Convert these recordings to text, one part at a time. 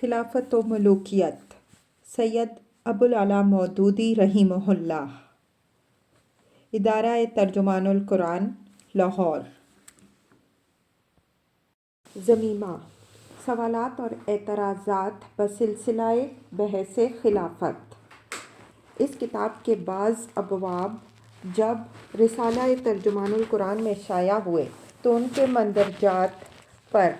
خلافت و ملوکیت سید ابوالعلا مودودی رحمہ ادارہ ترجمان القرآن لاہور۔ ضمیمہ: سوالات اور اعتراضات بسلسلہ بحث خلافت۔ اس کتاب کے بعض ابواب جب رسالہ ترجمان القرآن میں شائع ہوئے تو ان کے مندرجات پر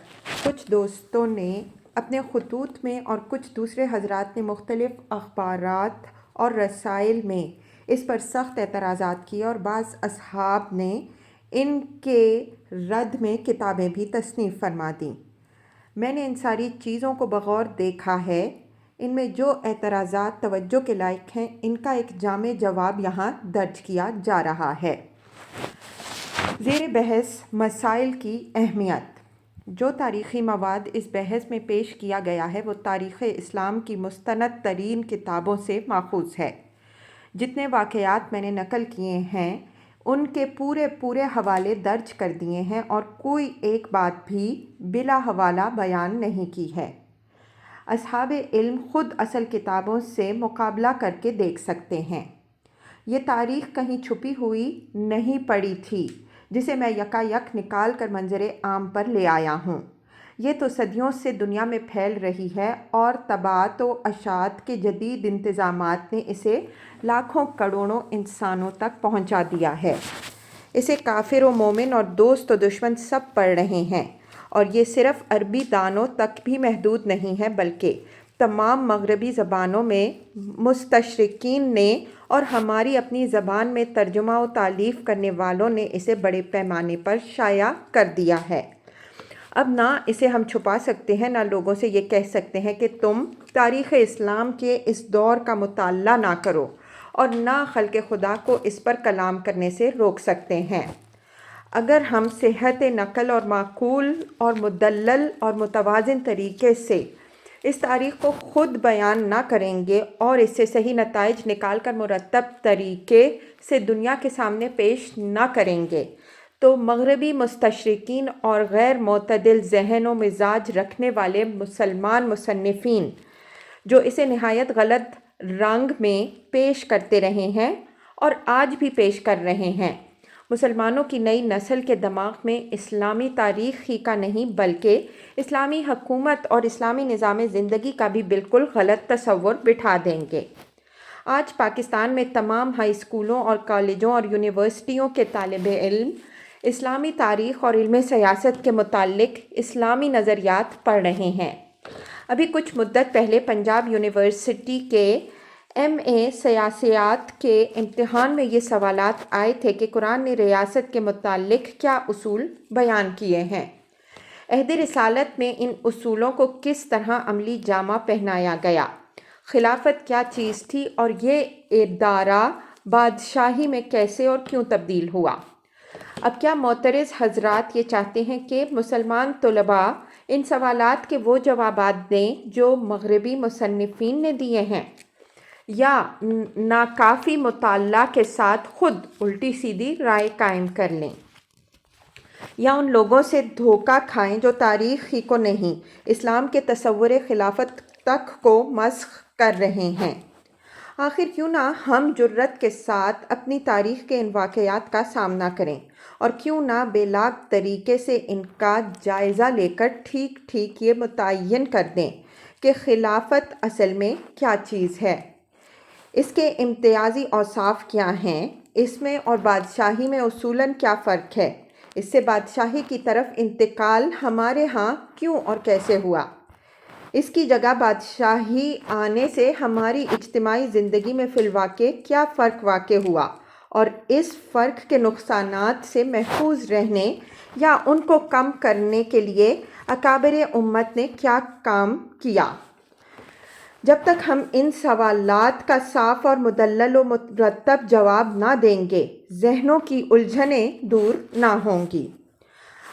کچھ دوستوں نے اپنے خطوط میں اور کچھ دوسرے حضرات نے مختلف اخبارات اور رسائل میں اس پر سخت اعتراضات کیے اور بعض اصحاب نے ان کے رد میں کتابیں بھی تصنیف فرما دیں۔ میں نے ان ساری چیزوں کو بغور دیکھا ہے۔ ان میں جو اعتراضات توجہ کے لائق ہیں ان کا ایک جامع جواب یہاں درج کیا جا رہا ہے۔ زیر بحث مسائل کی اہمیت۔ جو تاریخی مواد اس بحث میں پیش کیا گیا ہے وہ تاریخ اسلام کی مستند ترین کتابوں سے ماخوذ ہے۔ جتنے واقعات میں نے نقل کیے ہیں ان کے پورے حوالے درج کر دیے ہیں اور کوئی ایک بات بھی بلا حوالہ بیان نہیں کی ہے۔ اصحاب علم خود اصل کتابوں سے مقابلہ کر کے دیکھ سکتے ہیں۔ یہ تاریخ کہیں چھپی ہوئی نہیں پڑی تھی جسے میں یکایک نکال کر منظر عام پر لے آیا ہوں۔ یہ تو صدیوں سے دنیا میں پھیل رہی ہے اور طباعت و اشاعت کے جدید انتظامات نے اسے لاکھوں کروڑوں انسانوں تک پہنچا دیا ہے۔ اسے کافر و مومن اور دوست و دشمن سب پڑھ رہے ہیں، اور یہ صرف عربی دانوں تک بھی محدود نہیں ہے بلکہ تمام مغربی زبانوں میں مستشرقین نے اور ہماری اپنی زبان میں ترجمہ و تالیف کرنے والوں نے اسے بڑے پیمانے پر شائع کر دیا ہے۔ اب نہ اسے ہم چھپا سکتے ہیں، نہ لوگوں سے یہ کہہ سکتے ہیں کہ تم تاریخ اسلام کے اس دور کا مطالعہ نہ کرو، اور نہ خلق خدا کو اس پر کلام کرنے سے روک سکتے ہیں۔ اگر ہم صحت نقل اور معقول اور مدلل اور متوازن طریقے سے اس تاریخ کو خود بیان نہ کریں گے اور اس سے صحیح نتائج نکال کر مرتب طریقے سے دنیا کے سامنے پیش نہ کریں گے تو مغربی مستشرقین اور غیر معتدل ذہن و مزاج رکھنے والے مسلمان مصنفین جو اسے نہایت غلط رنگ میں پیش کرتے رہے ہیں اور آج بھی پیش کر رہے ہیں، مسلمانوں کی نئی نسل کے دماغ میں اسلامی تاریخ ہی کا نہیں بلکہ اسلامی حکومت اور اسلامی نظام زندگی کا بھی بالکل غلط تصور بٹھا دیں گے۔ آج پاکستان میں تمام ہائی اسکولوں اور کالجوں اور یونیورسٹیوں کے طالب علم اسلامی تاریخ اور علم سیاست کے متعلق اسلامی نظریات پڑھ رہے ہیں۔ ابھی کچھ مدت پہلے پنجاب یونیورسٹی کے MA سیاسیات کے امتحان میں یہ سوالات آئے تھے کہ قرآن نے ریاست کے متعلق کیا اصول بیان کیے ہیں۔ عہد رسالت میں ان اصولوں کو کس طرح عملی جامہ پہنایا گیا، خلافت کیا چیز تھی اور یہ ادارہ بادشاہی میں کیسے اور کیوں تبدیل ہوا۔ اب کیا معترض حضرات یہ چاہتے ہیں کہ مسلمان طلباء ان سوالات کے وہ جوابات دیں جو مغربی مصنفین نے دیے ہیں، یا ناکافی مطالعہ کے ساتھ خود الٹی سیدھی رائے قائم کر لیں، یا ان لوگوں سے دھوکہ کھائیں جو تاریخ ہی کو نہیں اسلام کے تصور خلافت تک کو مسخ کر رہے ہیں۔ آخر کیوں نہ ہم جرأت کے ساتھ اپنی تاریخ کے ان واقعات کا سامنا کریں، اور کیوں نہ بے لاگ طریقے سے ان کا جائزہ لے کر ٹھیک یہ متعین کر دیں کہ خلافت اصل میں کیا چیز ہے، اس کے امتیازی اوصاف کیا ہیں، اس میں اور بادشاہی میں اصولاً کیا فرق ہے، اس سے بادشاہی کی طرف انتقال ہمارے ہاں کیوں اور کیسے ہوا، اس کی جگہ بادشاہی آنے سے ہماری اجتماعی زندگی میں فی الواقع کیا فرق واقع ہوا، اور اس فرق کے نقصانات سے محفوظ رہنے یا ان کو کم کرنے کے لیے اکابر امت نے کیا کام کیا۔ جب تک ہم ان سوالات کا صاف اور مدلل و مرتب جواب نہ دیں گے ذہنوں کی الجھنیں دور نہ ہوں گی۔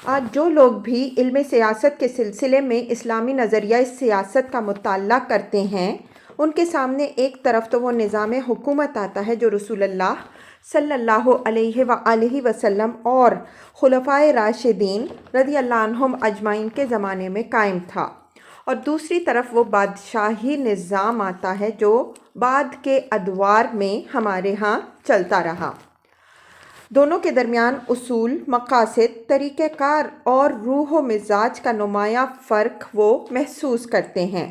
آج جو لوگ بھی علم سیاست کے سلسلے میں اسلامی نظریہ سیاست کا مطالعہ کرتے ہیں ان کے سامنے ایک طرف تو وہ نظام حکومت آتا ہے جو رسول اللہ صلی اللہ علیہ وآلہ وسلم اور خلفائے راشدین رضی اللہ عنہم اجمعین کے زمانے میں قائم تھا، اور دوسری طرف وہ بادشاہی نظام آتا ہے جو بعد کے ادوار میں ہمارے ہاں چلتا رہا۔ دونوں کے درمیان اصول، مقاصد، طریقہ کار اور روح و مزاج کا نمایاں فرق وہ محسوس کرتے ہیں،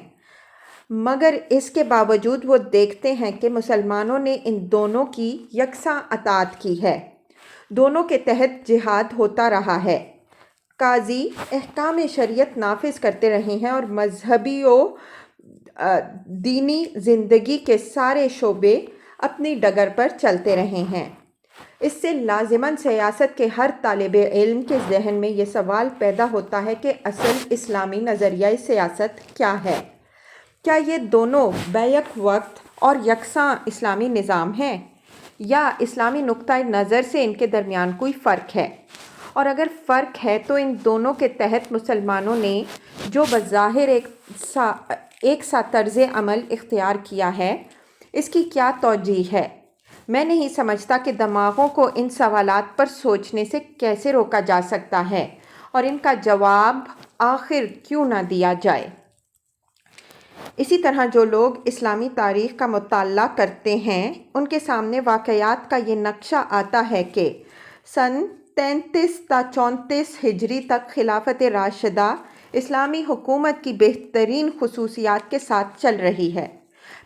مگر اس کے باوجود وہ دیکھتے ہیں کہ مسلمانوں نے ان دونوں کی یکساں اطاعت کی ہے، دونوں کے تحت جہاد ہوتا رہا ہے، قاضی احکام شریعت نافذ کرتے رہے ہیں اور مذہبی و دینی زندگی کے سارے شعبے اپنی ڈگر پر چلتے رہے ہیں۔ اس سے لازماً سیاست کے ہر طالب علم کے ذہن میں یہ سوال پیدا ہوتا ہے کہ اصل اسلامی نظریہ سیاست کیا ہے؟ کیا یہ دونوں بیک وقت اور یکساں اسلامی نظام ہیں، یا اسلامی نقطۂ نظر سے ان کے درمیان کوئی فرق ہے؟ اور اگر فرق ہے تو ان دونوں کے تحت مسلمانوں نے جو بظاہر ایک سا طرز عمل اختیار کیا ہے، اس کی کیا توجیہ ہے؟ میں نہیں سمجھتا کہ دماغوں کو ان سوالات پر سوچنے سے کیسے روکا جا سکتا ہے اور ان کا جواب آخر کیوں نہ دیا جائے۔ اسی طرح جو لوگ اسلامی تاریخ کا مطالعہ کرتے ہیں ان کے سامنے واقعات کا یہ نقشہ آتا ہے کہ سن 33 تا 34 ہجری تک خلافت راشدہ اسلامی حکومت کی بہترین خصوصیات کے ساتھ چل رہی ہے،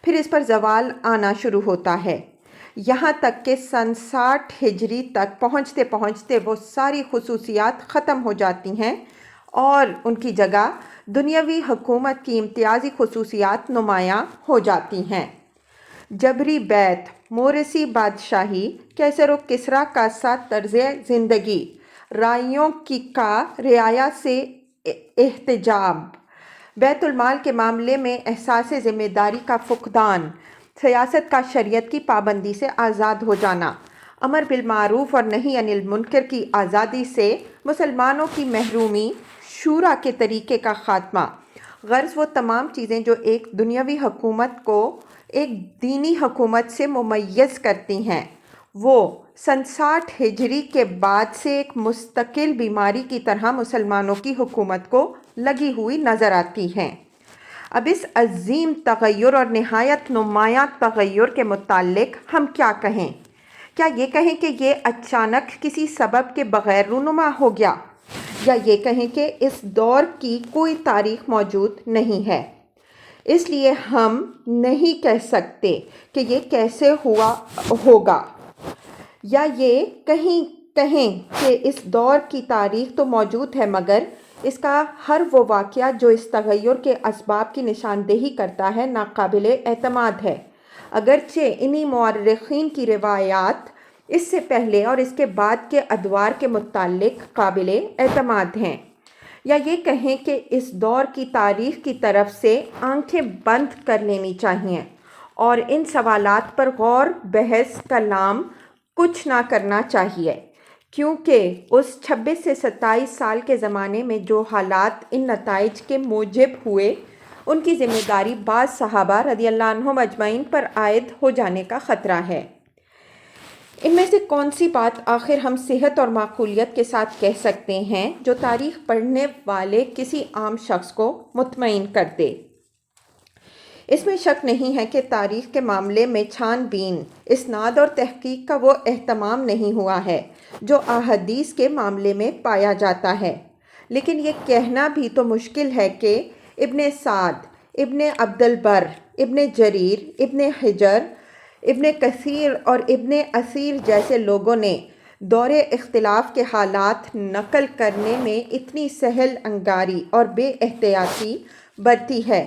پھر اس پر زوال آنا شروع ہوتا ہے، یہاں تک کہ سن 60 ہجری تک پہنچتے پہنچتے وہ ساری خصوصیات ختم ہو جاتی ہیں اور ان کی جگہ دنیاوی حکومت کی امتیازی خصوصیات نمایاں ہو جاتی ہیں۔ جبری بیعت، موریثی بادشاہی، کیسر و کسریٰ کا سا طرز زندگی، رائیوں کا رعایا سے احتجاب، بیت المال کے معاملے میں احساس ذمہ داری کا فقدان، سیاست کا شریعت کی پابندی سے آزاد ہو جانا، امر بالمعروف اور نہی عن المنکر کی آزادی سے مسلمانوں کی محرومی، شورا کے طریقے کا خاتمہ، غرض وہ تمام چیزیں جو ایک دنیاوی حکومت کو ایک دینی حکومت سے ممیز کرتی ہیں، وہ سن 60 ہجری کے بعد سے ایک مستقل بیماری کی طرح مسلمانوں کی حکومت کو لگی ہوئی نظر آتی ہیں۔ اب اس عظیم تغیر اور نہایت نمایاں تغیر کے متعلق ہم کیا کہیں؟ کیا یہ کہیں کہ یہ اچانک کسی سبب کے بغیر رونما ہو گیا، یا یہ کہیں کہ اس دور کی کوئی تاریخ موجود نہیں ہے؟ اس لیے ہم نہیں کہہ سکتے کہ یہ کیسے ہوگا، یا یہ کہیں کہ اس دور کی تاریخ تو موجود ہے مگر اس کا ہر وہ واقعہ جو اس تغیر کے اسباب کی نشاندہی کرتا ہے ناقابل اعتماد ہے، اگرچہ انہی مورخین کی روایات اس سے پہلے اور اس کے بعد کے ادوار کے متعلق قابل اعتماد ہیں۔ یا یہ کہیں کہ اس دور کی تاریخ کی طرف سے آنکھیں بند کر لینی چاہیے اور ان سوالات پر غور بحث کلام کچھ نہ کرنا چاہیے، کیونکہ اس 26 سے 27 سال کے زمانے میں جو حالات ان نتائج کے موجب ہوئے ان کی ذمہ داری بعض صحابہ رضی اللہ عنہم اجمعین پر عائد ہو جانے کا خطرہ ہے۔ ان میں سے کون سی بات آخر ہم صحت اور معقولیت کے ساتھ کہہ سکتے ہیں جو تاریخ پڑھنے والے کسی عام شخص کو مطمئن کر دے؟ اس میں شک نہیں ہے کہ تاریخ کے معاملے میں چھان بین، اسناد اور تحقیق کا وہ اہتمام نہیں ہوا ہے جو احادیث کے معاملے میں پایا جاتا ہے، لیکن یہ کہنا بھی تو مشکل ہے کہ ابن سعد، ابن عبد البر، ابن جریر، ابن حجر، ابن کثیر اور ابن اثیر جیسے لوگوں نے دور اختلاف کے حالات نقل کرنے میں اتنی سہل انگاری اور بے احتیاطی برتی ہے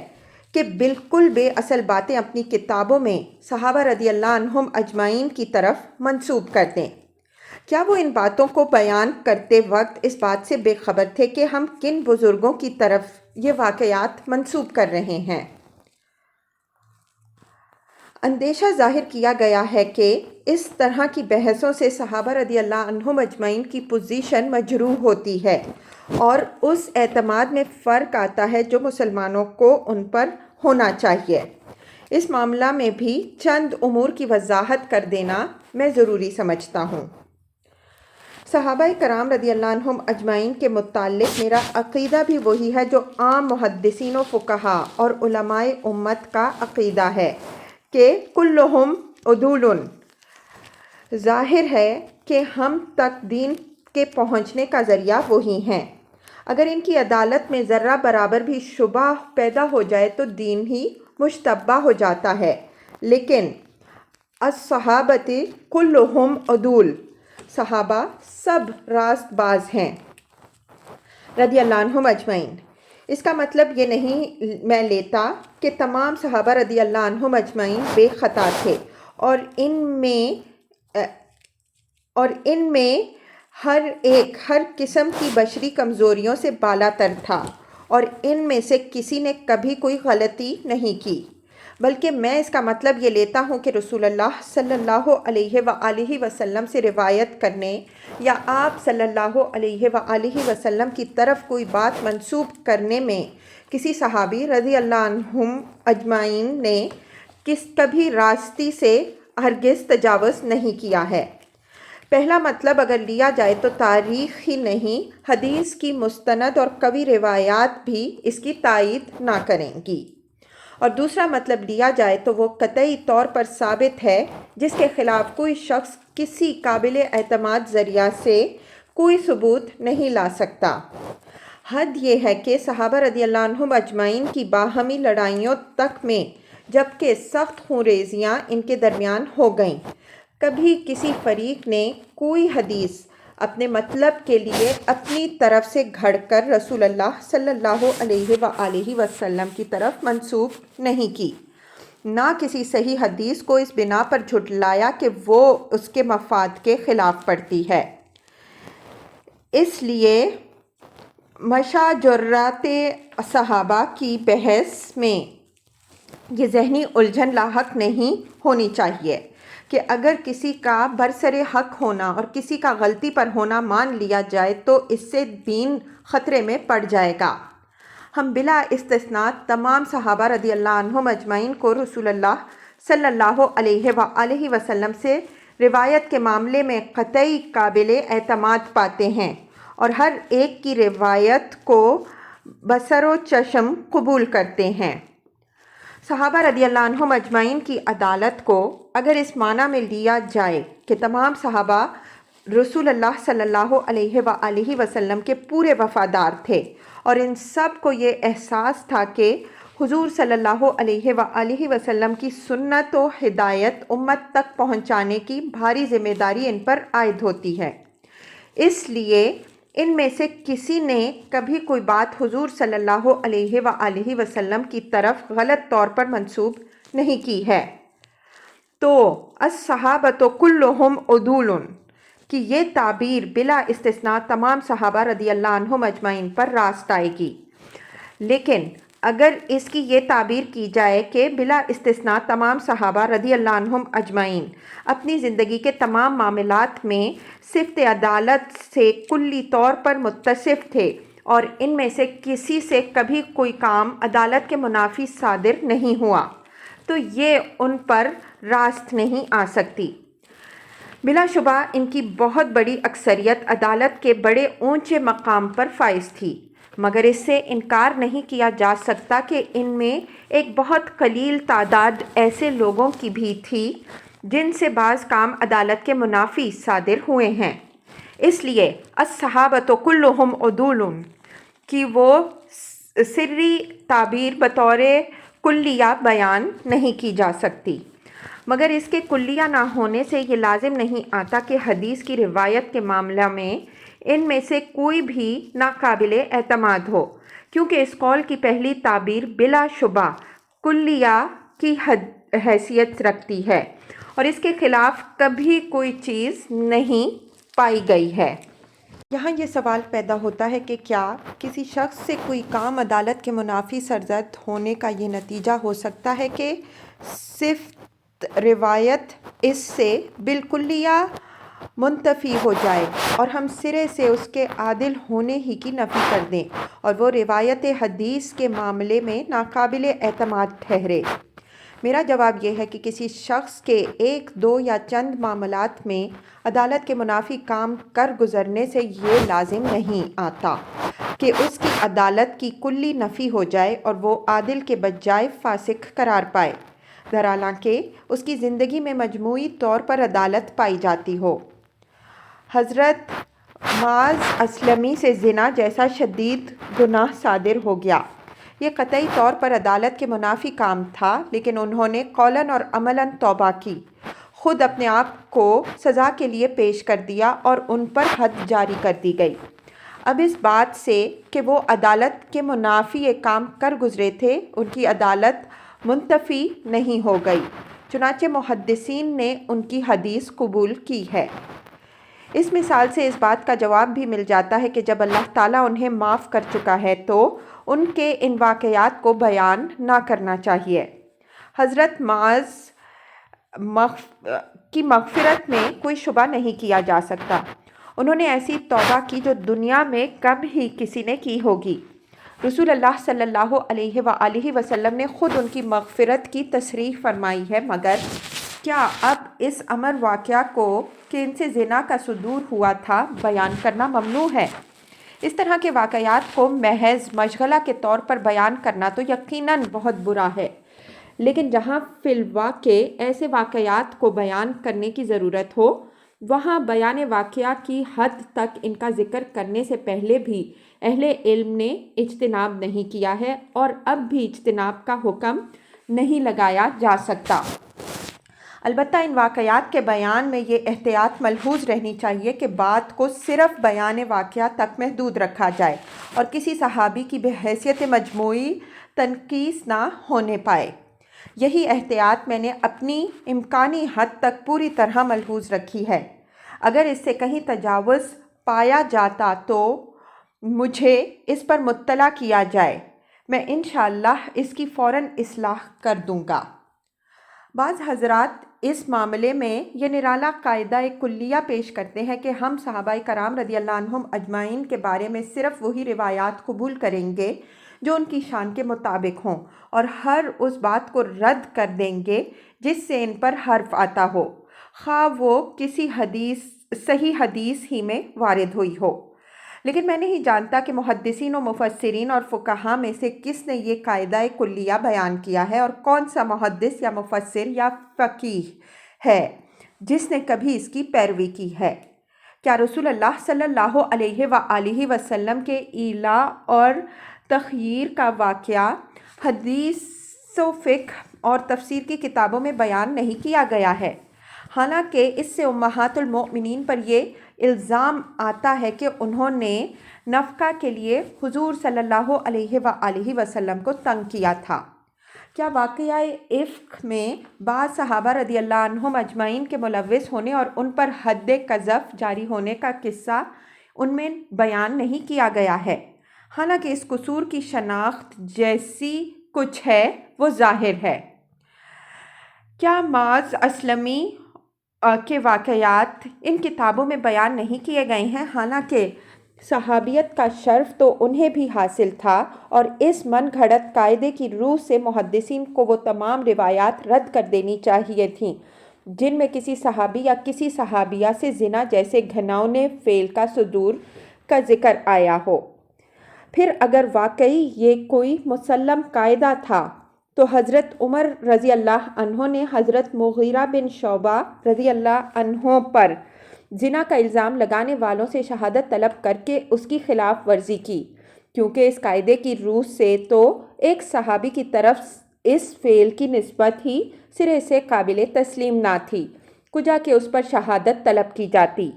کہ بالکل بے اصل باتیں اپنی کتابوں میں صحابہ رضی اللہ عنہم اجمعین کی طرف منسوب کر دیں۔ کیا وہ ان باتوں کو بیان کرتے وقت اس بات سے بے خبر تھے کہ ہم کن بزرگوں کی طرف یہ واقعات منسوب کر رہے ہیں؟ اندیشہ ظاہر کیا گیا ہے کہ اس طرح کی بحثوں سے صحابہ رضی اللہ عنہم اجمعین کی پوزیشن مجروح ہوتی ہے اور اس اعتماد میں فرق آتا ہے جو مسلمانوں کو ان پر ہونا چاہیے۔ اس معاملہ میں بھی چند امور کی وضاحت کر دینا میں ضروری سمجھتا ہوں۔ صحابہ کرام رضی اللہ عنہم اجمعین کے متعلق میرا عقیدہ بھی وہی ہے جو عام محدثین و فقہا اور علماء امت کا عقیدہ ہے کہ کلہم عدول۔ ظاہر ہے کہ ہم تک دین کے پہنچنے کا ذریعہ وہی ہیں۔ اگر ان کی عدالت میں ذرہ برابر بھی شبہ پیدا ہو جائے تو دین ہی مشتبہ ہو جاتا ہے۔ لیکن الصحابۃ کلہم عدول، صحابہ سب راست باز ہیں رضی اللہ عنہم اجمعین۔ اس کا مطلب یہ نہیں میں لیتا کہ تمام صحابہ رضی اللہ عنہم اجمعین بے خطا تھے اور ان میں ہر ایک ہر قسم کی بشری کمزوریوں سے بالا تر تھا اور ان میں سے کسی نے کبھی کوئی غلطی نہیں کی، بلکہ میں اس کا مطلب یہ لیتا ہوں کہ رسول اللہ صلی اللہ علیہ وآلہ وسلم سے روایت کرنے یا آپ صلی اللہ علیہ وآلہ وسلم کی طرف کوئی بات منسوب کرنے میں کسی صحابی رضی اللہ عنہم اجمعین نے کبھی راستی سے ہرگز تجاوز نہیں کیا ہے۔ پہلا مطلب اگر لیا جائے تو تاریخ ہی نہیں، حدیث کی مستند اور قوی روایات بھی اس کی تائید نہ کریں گی، اور دوسرا مطلب لیا جائے تو وہ قطعی طور پر ثابت ہے جس کے خلاف کوئی شخص کسی قابل اعتماد ذریعہ سے کوئی ثبوت نہیں لا سکتا۔ حد یہ ہے کہ صحابہ رضی اللہ عنہم اجمعین کی باہمی لڑائیوں تک میں جبکہ سخت خونریزیاں ان کے درمیان ہو گئیں، کبھی کسی فریق نے کوئی حدیث اپنے مطلب کے لیے اپنی طرف سے گھڑ کر رسول اللہ صلی اللہ علیہ وآلہ وسلم کی طرف منسوب نہیں کی، نہ کسی صحیح حدیث کو اس بنا پر جھٹلایا کہ وہ اس کے مفاد کے خلاف پڑتی ہے۔ اس لیے مشاجرات صحابہ کی بحث میں یہ ذہنی الجھن لاحق نہیں ہونی چاہیے کہ اگر کسی کا برسر حق ہونا اور کسی کا غلطی پر ہونا مان لیا جائے تو اس سے دین خطرے میں پڑ جائے گا۔ ہم بلا استثناء تمام صحابہ رضی اللہ عنہم اجمعین کو رسول اللہ صلی اللہ علیہ وآلہ وسلم سے روایت کے معاملے میں قطعی قابل اعتماد پاتے ہیں اور ہر ایک کی روایت کو بصر و چشم قبول کرتے ہیں۔ صحابہ رضی اللہ عنہم اجمعین کی عدالت کو اگر اس معنی میں لیا جائے کہ تمام صحابہ رسول اللہ صلی اللہ علیہ وآلہ وسلم کے پورے وفادار تھے اور ان سب کو یہ احساس تھا کہ حضور صلی اللہ علیہ وآلہ وسلم کی سنت و ہدایت امت تک پہنچانے کی بھاری ذمہ داری ان پر عائد ہوتی ہے، اس لیے ان میں سے کسی نے کبھی کوئی بات حضور صلی اللہ علیہ وآلہ وسلم کی طرف غلط طور پر منسوب نہیں کی ہے۔ تو الصحابۃ کلہم عدول کی یہ تعبیر بلا استثناء تمام صحابہ رضی اللہ عنہم اجمعین پر راست آئے گی، لیکن اگر اس کی یہ تعبیر کی جائے کہ بلا استثناء تمام صحابہ رضی اللہ عنہم اجمعین اپنی زندگی کے تمام معاملات میں صفت عدالت سے کلی طور پر متصف تھے اور ان میں سے کسی سے کبھی کوئی کام عدالت کے منافی صادر نہیں ہوا، تو یہ ان پر راست نہیں آ سکتی۔ بلا شبہ ان کی بہت بڑی اکثریت عدالت کے بڑے اونچے مقام پر فائز تھی، مگر اس سے انکار نہیں کیا جا سکتا کہ ان میں ایک بہت قلیل تعداد ایسے لوگوں کی بھی تھی جن سے بعض کام عدالت کے منافی صادر ہوئے ہیں۔ اس لیے الصحابۃ کلہم عدول کی وہ سری تعبیر بطور کلیہ بیان نہیں کی جا سکتی، مگر اس کے کلیہ نہ ہونے سے یہ لازم نہیں آتا کہ حدیث کی روایت کے معاملہ میں ان میں سے کوئی بھی ناقابل اعتماد ہو، کیونکہ اس قول کی پہلی تعبیر بلا شبہ کلیہ کی حیثیت رکھتی ہے اور اس کے خلاف کبھی کوئی چیز نہیں پائی گئی ہے۔ یہاں یہ سوال پیدا ہوتا ہے کہ کیا کسی شخص سے کوئی کام عدالت کے منافی سرزد ہونے کا یہ نتیجہ ہو سکتا ہے کہ صفت روایت اس سے بالکلیہ منتفی ہو جائے اور ہم سرے سے اس کے عادل ہونے ہی کی نفی کر دیں اور وہ روایت حدیث کے معاملے میں ناقابل اعتماد ٹھہرے؟ میرا جواب یہ ہے کہ کسی شخص کے ایک دو یا چند معاملات میں عدالت کے منافی کام کر گزرنے سے یہ لازم نہیں آتا کہ اس کی عدالت کی کلی نفی ہو جائے اور وہ عادل کے بجائے فاسق قرار پائے، حالانکہ اس کی زندگی میں مجموعی طور پر عدالت پائی جاتی ہو۔ حضرت معاذ اسلمی سے زنا جیسا شدید گناہ صادر ہو گیا۔ یہ قطعی طور پر عدالت کے منافی کام تھا، لیکن انہوں نے قولاً اور عملاً توبہ کی، خود اپنے آپ کو سزا کے لیے پیش کر دیا اور ان پر حد جاری کر دی گئی۔ اب اس بات سے کہ وہ عدالت کے منافی ایک کام کر گزرے تھے، ان کی عدالت منتفی نہیں ہو گئی، چنانچہ محدثین نے ان کی حدیث قبول کی ہے۔ اس مثال سے اس بات کا جواب بھی مل جاتا ہے کہ جب اللہ تعالیٰ انہیں معاف کر چکا ہے تو ان کے ان واقعات کو بیان نہ کرنا چاہیے۔ حضرت معاذ کی مغفرت میں کوئی شبہ نہیں کیا جا سکتا۔ انہوں نے ایسی توبہ کی جو دنیا میں کم ہی کسی نے کی ہوگی۔ رسول اللہ صلی اللہ علیہ وآلہ وسلم نے خود ان کی مغفرت کی تصریح فرمائی ہے، مگر کیا اب اس امر واقعہ کو کہ ان سے زنا کا صدور ہوا تھا بیان کرنا ممنوع ہے؟ اس طرح کے واقعات کو محض مشغلہ کے طور پر بیان کرنا تو یقیناً بہت برا ہے، لیکن جہاں فی الواقع ایسے واقعات کو بیان کرنے کی ضرورت ہو، وہاں بیان واقعہ کی حد تک ان کا ذکر کرنے سے پہلے بھی اہل علم نے اجتناب نہیں کیا ہے، اور اب بھی اجتناب کا حکم نہیں لگایا جا سکتا۔ البتہ ان واقعات کے بیان میں یہ احتیاط ملحوظ رہنی چاہیے کہ بات کو صرف بیان واقعہ تک محدود رکھا جائے اور کسی صحابی کی بحیثیت مجموعی تنقیص نہ ہونے پائے۔ یہی احتیاط میں نے اپنی امکانی حد تک پوری طرح ملحوظ رکھی ہے۔ اگر اس سے کہیں تجاوز پایا جاتا تو مجھے اس پر مطلع کیا جائے، میں انشاءاللہ اس کی فوراً اصلاح کر دوں گا۔ بعض حضرات اس معاملے میں یہ نرالا قاعدہ کلیہ پیش کرتے ہیں کہ ہم صحابہ کرام رضی اللہ عنہم اجمعین کے بارے میں صرف وہی روایات قبول کریں گے جو ان کی شان کے مطابق ہوں، اور ہر اس بات کو رد کر دیں گے جس سے ان پر حرف آتا ہو، خواہ وہ کسی صحیح حدیث ہی میں وارد ہوئی ہو۔ لیکن میں نہیں جانتا کہ محدثین و مفسرین اور فقہاء میں سے کس نے یہ قاعدہ کلیہ بیان کیا ہے، اور کون سا محدث یا مفسر یا فقیہ ہے جس نے کبھی اس کی پیروی کی ہے۔ کیا رسول اللہ صلی اللہ علیہ وآلہ وسلم کے ایلا اور تخییر کا واقعہ حدیث و فقہ اور تفسیر کی کتابوں میں بیان نہیں کیا گیا ہے؟ حالانکہ اس سے امہات المؤمنین پر یہ الزام آتا ہے کہ انہوں نے نفقہ کے لیے حضور صلی اللہ علیہ وآلہ وسلم کو تنگ کیا تھا۔ کیا واقعہ افک میں بعض صحابہ رضی اللہ عنہم اجمعین کے ملوث ہونے اور ان پر حد قذف جاری ہونے کا قصہ ان میں بیان نہیں کیا گیا ہے؟ حالانکہ اس قصور کی شناخت جیسی کچھ ہے وہ ظاہر ہے۔ کیا معاذ اسلمی کے واقعات ان کتابوں میں بیان نہیں کیے گئے ہیں؟ حالانکہ صحابیت کا شرف تو انہیں بھی حاصل تھا، اور اس من گھڑت قاعدے کی روح سے محدثین کو وہ تمام روایات رد کر دینی چاہیے تھیں جن میں کسی صحابی یا کسی صحابیہ سے زنا جیسے گھناؤنے فعل کا صدور کا ذکر آیا ہو۔ پھر اگر واقعی یہ کوئی مسلم قاعدہ تھا تو حضرت عمر رضی اللہ عنہ نے حضرت مغیرہ بن شعبہ رضی اللہ عنہ پر زنا کا الزام لگانے والوں سے شہادت طلب کر کے اس کی خلاف ورزی کی، کیونکہ اس قاعدے کی روح سے تو ایک صحابی کی طرف اس فعل کی نسبت ہی سرے سے قابل تسلیم نہ تھی، کجا کہ اس پر شہادت طلب کی جاتی۔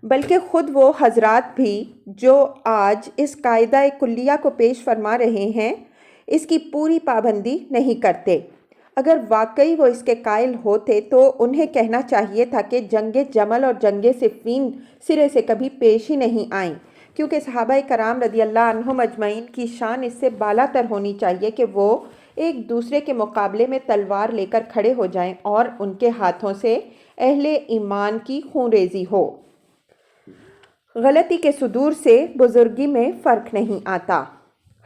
بلکہ خود وہ حضرات بھی جو آج اس قاعدہ کلیہ کو پیش فرما رہے ہیں اس کی پوری پابندی نہیں کرتے۔ اگر واقعی وہ اس کے قائل ہوتے تو انہیں کہنا چاہیے تھا کہ جنگ جمل اور جنگ صفین سرے سے کبھی پیش ہی نہیں آئیں، کیونکہ صحابہ کرام رضی اللہ عنہم اجمعین کی شان اس سے بالا تر ہونی چاہیے کہ وہ ایک دوسرے کے مقابلے میں تلوار لے کر کھڑے ہو جائیں اور ان کے ہاتھوں سے اہل ایمان کی خون ریزی ہو۔ غلطی کے صدور سے بزرگی میں فرق نہیں آتا۔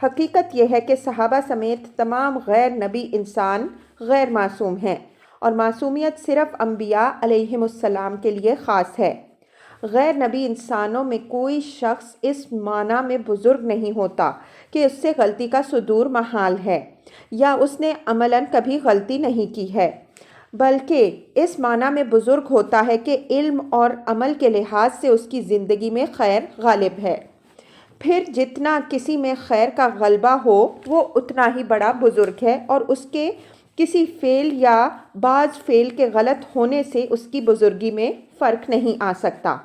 حقیقت یہ ہے کہ صحابہ سمیت تمام غیر نبی انسان غیر معصوم ہیں، اور معصومیت صرف انبیاء علیہم السلام کے لیے خاص ہے۔ غیر نبی انسانوں میں کوئی شخص اس معنی میں بزرگ نہیں ہوتا کہ اس سے غلطی کا صدور محال ہے یا اس نے عملاً کبھی غلطی نہیں کی ہے، بلکہ اس معنی میں بزرگ ہوتا ہے کہ علم اور عمل کے لحاظ سے اس کی زندگی میں خیر غالب ہے۔ پھر جتنا کسی میں خیر کا غلبہ ہو وہ اتنا ہی بڑا بزرگ ہے، اور اس کے کسی فعل یا بعض فعل کے غلط ہونے سے اس کی بزرگی میں فرق نہیں آ سکتا۔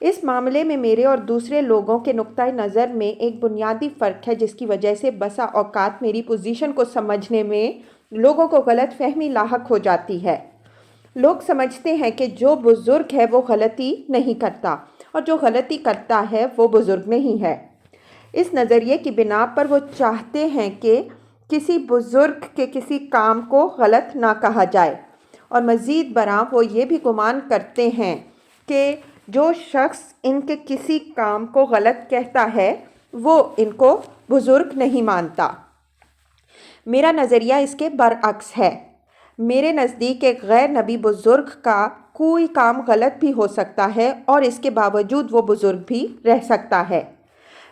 اس معاملے میں میرے اور دوسرے لوگوں کے نقطۂ نظر میں ایک بنیادی فرق ہے، جس کی وجہ سے بسا اوقات میری پوزیشن کو سمجھنے میں لوگوں کو غلط فہمی لاحق ہو جاتی ہے۔ لوگ سمجھتے ہیں کہ جو بزرگ ہے وہ غلطی نہیں کرتا، اور جو غلطی کرتا ہے وہ بزرگ نہیں ہے۔ اس نظریے کی بنا پر وہ چاہتے ہیں کہ کسی بزرگ کے کسی کام کو غلط نہ کہا جائے، اور مزید برآں وہ یہ بھی گمان کرتے ہیں کہ جو شخص ان کے کسی کام کو غلط کہتا ہے وہ ان کو بزرگ نہیں مانتا۔ میرا نظریہ اس کے برعکس ہے۔ میرے نزدیک ایک غیر نبی بزرگ کا کوئی کام غلط بھی ہو سکتا ہے اور اس کے باوجود وہ بزرگ بھی رہ سکتا ہے۔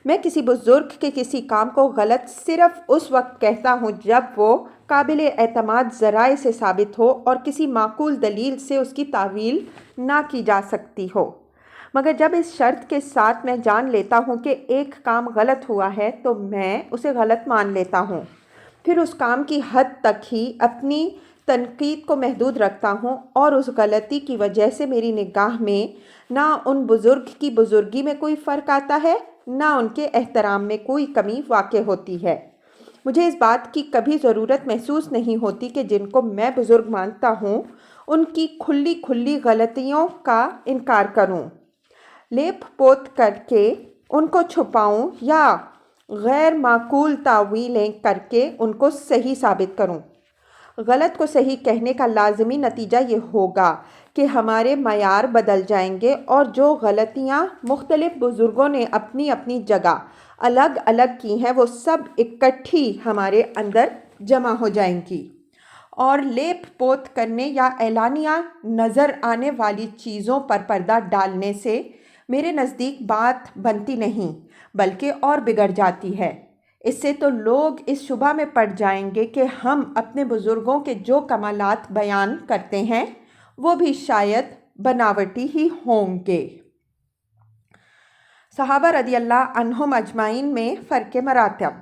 میں کسی بزرگ کے کسی کام کو غلط صرف اس وقت کہتا ہوں جب وہ قابل اعتماد ذرائع سے ثابت ہو اور کسی معقول دلیل سے اس کی تعویل نہ کی جا سکتی ہو، مگر جب اس شرط کے ساتھ میں جان لیتا ہوں کہ ایک کام غلط ہوا ہے تو میں اسے غلط مان لیتا ہوں۔ پھر اس کام کی حد تک ہی اپنی تنقید کو محدود رکھتا ہوں، اور اس غلطی کی وجہ سے میری نگاہ میں نہ ان بزرگ کی بزرگی میں کوئی فرق آتا ہے، نہ ان کے احترام میں کوئی کمی واقع ہوتی ہے۔ مجھے اس بات کی کبھی ضرورت محسوس نہیں ہوتی کہ جن کو میں بزرگ مانتا ہوں ان کی کھلی غلطیوں کا انکار کروں، لیپ پوت کر کے ان کو چھپاؤں یا غیر معقول تعویلیں کر کے ان کو صحیح ثابت کروں۔ غلط کو صحیح کہنے کا لازمی نتیجہ یہ ہوگا کہ ہمارے معیار بدل جائیں گے، اور جو غلطیاں مختلف بزرگوں نے اپنی اپنی جگہ الگ الگ کی ہیں وہ سب اکٹھی ہمارے اندر جمع ہو جائیں گی، اور لیپ پوت کرنے یا اعلانیہ نظر آنے والی چیزوں پر پردہ ڈالنے سے میرے نزدیک بات بنتی نہیں بلکہ اور بگڑ جاتی ہے۔ اس سے تو لوگ اس شبہ میں پڑ جائیں گے کہ ہم اپنے بزرگوں کے جو کمالات بیان کرتے ہیں وہ بھی شاید بناوٹی ہی ہوں گے۔ صحابہ رضی اللہ عنہم اجمعین میں فرق مراتب۔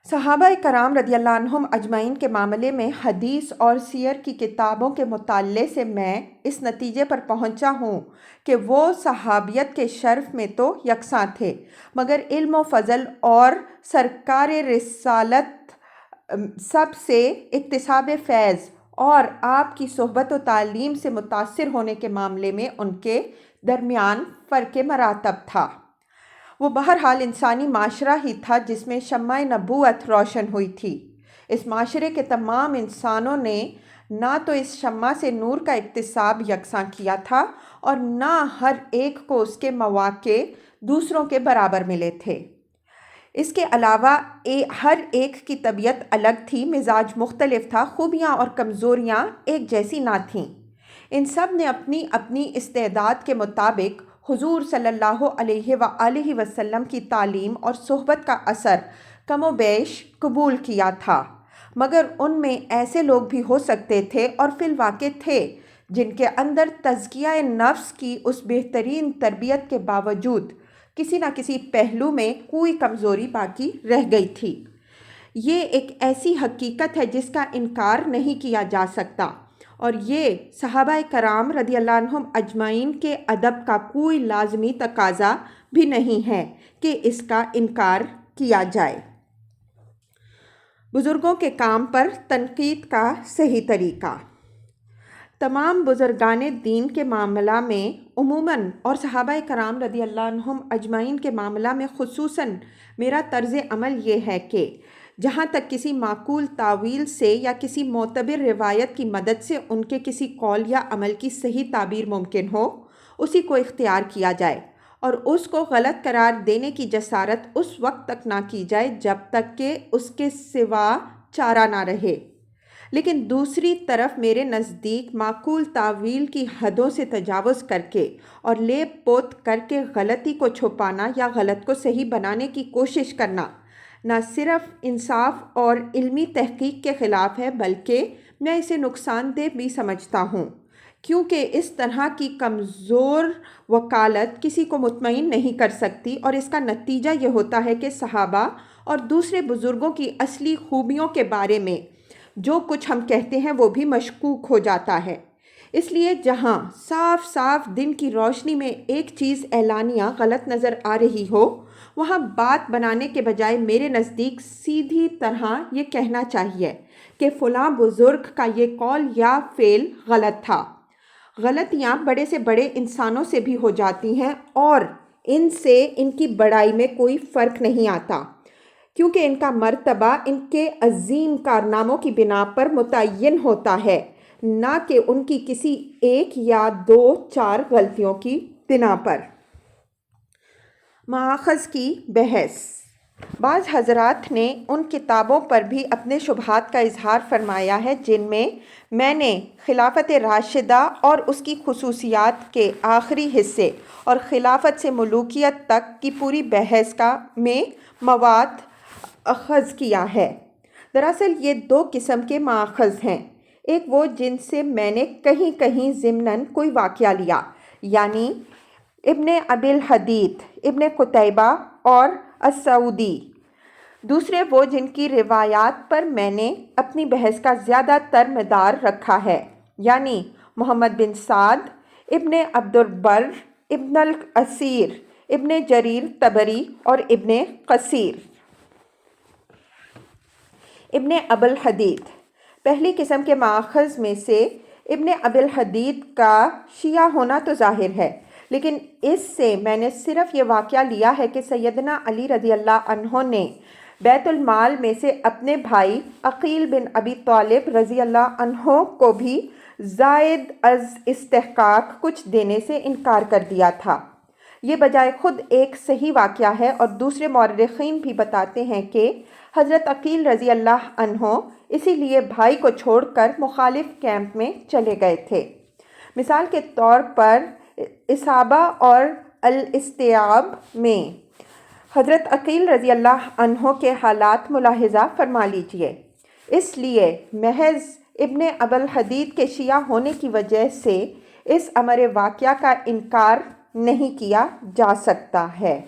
صحابہ کرام رضی اللہ عنہم اجمعین کے معاملے میں حدیث اور سیر کی کتابوں کے مطالعے سے میں اس نتیجے پر پہنچا ہوں کہ وہ صحابیت کے شرف میں تو یکساں تھے، مگر علم و فضل اور سرکار رسالت سب سے اکتساب فیض اور آپ کی صحبت و تعلیم سے متاثر ہونے کے معاملے میں ان کے درمیان فرق مراتب تھا۔ وہ بہرحال انسانی معاشرہ ہی تھا جس میں شمع نبوت روشن ہوئی تھی۔ اس معاشرے کے تمام انسانوں نے نہ تو اس شمع سے نور کا اکتساب یکساں کیا تھا اور نہ ہر ایک کو اس کے مواقع دوسروں کے برابر ملے تھے۔ اس کے علاوہ ہر ایک کی طبیعت الگ تھی، مزاج مختلف تھا، خوبیاں اور کمزوریاں ایک جیسی نہ تھیں۔ ان سب نے اپنی اپنی استعداد کے مطابق حضور صلی اللہ علیہ وآلہ وسلم کی تعلیم اور صحبت کا اثر کم و بیش قبول کیا تھا، مگر ان میں ایسے لوگ بھی ہو سکتے تھے اور فی الواقع تھے جن کے اندر تزکیہ نفس کی اس بہترین تربیت کے باوجود کسی نہ کسی پہلو میں کوئی کمزوری باقی رہ گئی تھی۔ یہ ایک ایسی حقیقت ہے جس کا انکار نہیں کیا جا سکتا، اور یہ صحابہ کرام رضی اللہ عنہم اجمعین کے ادب کا کوئی لازمی تقاضا بھی نہیں ہے کہ اس کا انکار کیا جائے۔ بزرگوں کے کام پر تنقید کا صحیح طریقہ۔ تمام بزرگان دین کے معاملہ میں عموماً اور صحابہ کرام رضی اللہ عنہم اجمعین کے معاملہ میں خصوصاً میرا طرز عمل یہ ہے کہ جہاں تک کسی معقول تعویل سے یا کسی معتبر روایت کی مدد سے ان کے کسی قول یا عمل کی صحیح تعبیر ممکن ہو اسی کو اختیار کیا جائے، اور اس کو غلط قرار دینے کی جسارت اس وقت تک نہ کی جائے جب تک کہ اس کے سوا چارہ نہ رہے۔ لیکن دوسری طرف میرے نزدیک معقول تاویل کی حدوں سے تجاوز کر کے اور لیپ پوت کر کے غلطی کو چھپانا یا غلط کو صحیح بنانے کی کوشش کرنا نہ صرف انصاف اور علمی تحقیق کے خلاف ہے بلکہ میں اسے نقصان دہ بھی سمجھتا ہوں، کیونکہ اس طرح کی کمزور وکالت کسی کو مطمئن نہیں کر سکتی، اور اس کا نتیجہ یہ ہوتا ہے کہ صحابہ اور دوسرے بزرگوں کی اصلی خوبیوں کے بارے میں جو کچھ ہم کہتے ہیں وہ بھی مشکوک ہو جاتا ہے۔ اس لیے جہاں صاف صاف دن کی روشنی میں ایک چیز اعلانیہ غلط نظر آ رہی ہو، وہاں بات بنانے کے بجائے میرے نزدیک سیدھی طرح یہ کہنا چاہیے کہ فلاں بزرگ کا یہ قول یا فعل غلط تھا۔ غلطیاں بڑے سے بڑے انسانوں سے بھی ہو جاتی ہیں اور ان سے ان کی بڑائی میں کوئی فرق نہیں آتا، کیونکہ ان کا مرتبہ ان کے عظیم کارناموں کی بنا پر متعین ہوتا ہے، نہ کہ ان کی کسی ایک یا دو چار غلطیوں کی بنا پر۔ مآخذ کی بحث۔ بعض حضرات نے ان کتابوں پر بھی اپنے شبہات کا اظہار فرمایا ہے جن میں نے خلافت راشدہ اور اس کی خصوصیات کے آخری حصے اور خلافت سے ملوکیت تک کی پوری بحث میں مواد اخذ کیا ہے۔ دراصل یہ دو قسم کے مآخذ ہیں، ایک وہ جن سے میں نے کہیں کہیں ضمناً کوئی واقعہ لیا، یعنی ابن ابی الحدیث، ابن قتیبہ اور السعودی۔ دوسرے وہ جن کی روایات پر میں نے اپنی بحث کا زیادہ تر مدار رکھا ہے، یعنی محمد بن سعد، ابن عبد البر، ابن الاسیر، ابن جریر طبری اور ابن کثیر۔ ابن ابی الحدیث۔ پہلی قسم کے مآخذ میں سے ابن ابی الحدیث کا شیعہ ہونا تو ظاہر ہے، لیکن اس سے میں نے صرف یہ واقعہ لیا ہے کہ سیدنا علی رضی اللہ عنہ نے بیت المال میں سے اپنے بھائی عقیل بن ابی طالب رضی اللہ عنہ کو بھی زائد از استحقاق کچھ دینے سے انکار کر دیا تھا۔ یہ بجائے خود ایک صحیح واقعہ ہے، اور دوسرے مورخین بھی بتاتے ہیں کہ حضرت عقیل رضی اللہ عنہ اسی لیے بھائی کو چھوڑ کر مخالف کیمپ میں چلے گئے تھے۔ مثال کے طور پر اصابہ اور الاستیعاب میں حضرت عقیل رضی اللہ عنہ کے حالات ملاحظہ فرما لیجئے۔ اس لیے محض ابن ابی الحدیث کے شیعہ ہونے کی وجہ سے اس امر واقعہ کا انکار نہیں کیا جا سکتا ہے۔